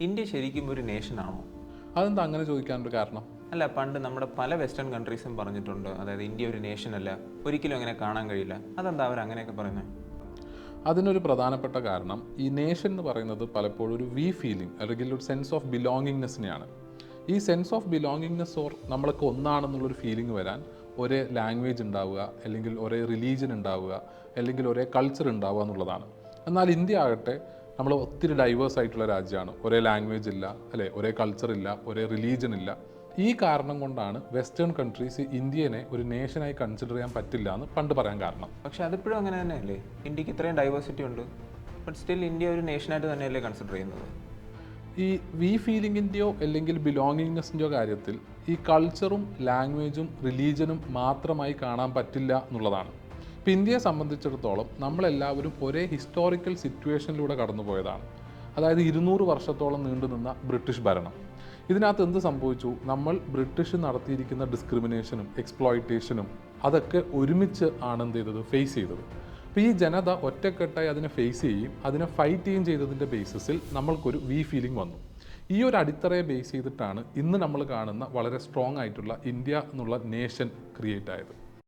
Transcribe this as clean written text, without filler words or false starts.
India ശരിക്കും ഒരു നേഷനാണോ? അതെന്താ അങ്ങനെ ചോദിക്കാനൊരു കാരണം? അല്ല, പണ്ട് നമ്മുടെ പല വെസ്റ്റേൺ കൺട്രീസും പറഞ്ഞിട്ടുണ്ട്, അതായത് ഇന്ത്യ ഒരു നേഷനല്ല, ഒരിക്കലും അങ്ങനെ കാണാൻ കഴിയില്ല. അതെന്താ അവർ അങ്ങനെയൊക്കെ പറയുന്നത്? അതിനൊരു പ്രധാനപ്പെട്ട കാരണം ഈ നേഷൻ എന്ന് പറയുന്നത് പലപ്പോഴും ഒരു ഫീലിംഗ് അല്ലെങ്കിൽ ഒരു സെൻസ് ഓഫ് ബിലോങ്ങിങ്നെസ്സിനെയാണ്. ഈ സെൻസ് ഓഫ് ബിലോങ്ങിങ്നെസ് ഓർ നമ്മളൊക്കെ ഒന്നാണെന്നുള്ളൊരു ഫീലിംഗ് വരാൻ ഒരേ ലാംഗ്വേജ് ഉണ്ടാവുക, അല്ലെങ്കിൽ ഒരേ റിലീജിയൻ ഉണ്ടാവുക, അല്ലെങ്കിൽ ഒരേ കൾച്ചർ ഉണ്ടാവുക എന്നുള്ളതാണ്. എന്നാൽ ഇന്ത്യ ആകട്ടെ നമ്മൾ ഒത്തിരി ഡൈവേഴ്സ് ആയിട്ടുള്ള രാജ്യമാണ്. ഒരേ ലാംഗ്വേജ് ഇല്ല, അല്ലേ, ഒരേ കൾച്ചർ ഇല്ല, ഒരേ റിലീജിയൻ ഇല്ല. ഈ കാരണം കൊണ്ടാണ് വെസ്റ്റേൺ കൺട്രീസ് ഇന്ത്യനെ ഒരു നേഷനായി കൺസിഡർ ചെയ്യാൻ പറ്റില്ല എന്ന് പണ്ട് പറയാൻ കാരണം. പക്ഷെ അതിപ്പോഴും അങ്ങനെ തന്നെയല്ലേ? ഇന്ത്യക്ക് ഇത്രയും ഡൈവേഴ്സിറ്റി ഉണ്ട്, ബട്ട് സ്റ്റിൽ ഇന്ത്യ ഒരു നേഷനായിട്ട് തന്നെയല്ലേ കൺസിഡർ ചെയ്യുന്നത്? ഈ ഫീലിങ്ങിൻ്റെയോ അല്ലെങ്കിൽ ബിലോങ്ങിങ്നെസ്സിൻ്റെയോ കാര്യത്തിൽ ഈ കൾച്ചറും ലാംഗ്വേജും റിലീജനും മാത്രമായി കാണാൻ പറ്റില്ല എന്നുള്ളതാണ്. ഇപ്പം ഇന്ത്യയെ സംബന്ധിച്ചിടത്തോളം നമ്മളെല്ലാവരും ഒരേ ഹിസ്റ്റോറിക്കൽ സിറ്റുവേഷനിലൂടെ കടന്നുപോയതാണ്. അതായത് 200 വർഷത്തോളം നീണ്ടുനിന്ന ബ്രിട്ടീഷ് ഭരണം. ഇതിനകത്ത് എന്ത് സംഭവിച്ചു? നമ്മൾ ബ്രിട്ടീഷ് നടത്തിയിരിക്കുന്ന ഡിസ്ക്രിമിനേഷനും എക്സ്പ്ലോയിറ്റേഷനും അതൊക്കെ ഒരുമിച്ച് ആണ് എന്ത് ചെയ്തത്, ഫേസ് ചെയ്തത്. അപ്പോൾ ഈ ജനത ഒറ്റക്കെട്ടായി അതിനെ ഫേസ് ചെയ്യുകയും അതിനെ ഫൈറ്റ് ചെയ്യുകയും ചെയ്തതിൻ്റെ ബേസിസിൽ നമ്മൾക്കൊരു ഫീലിംഗ് വന്നു. ഈ ഒരു അടിത്തറയെ ബേസ് ചെയ്തിട്ടാണ് ഇന്ന് നമ്മൾ കാണുന്ന വളരെ സ്ട്രോങ് ആയിട്ടുള്ള ഇന്ത്യ എന്നുള്ള നേഷൻ ക്രിയേറ്റ് ആയത്.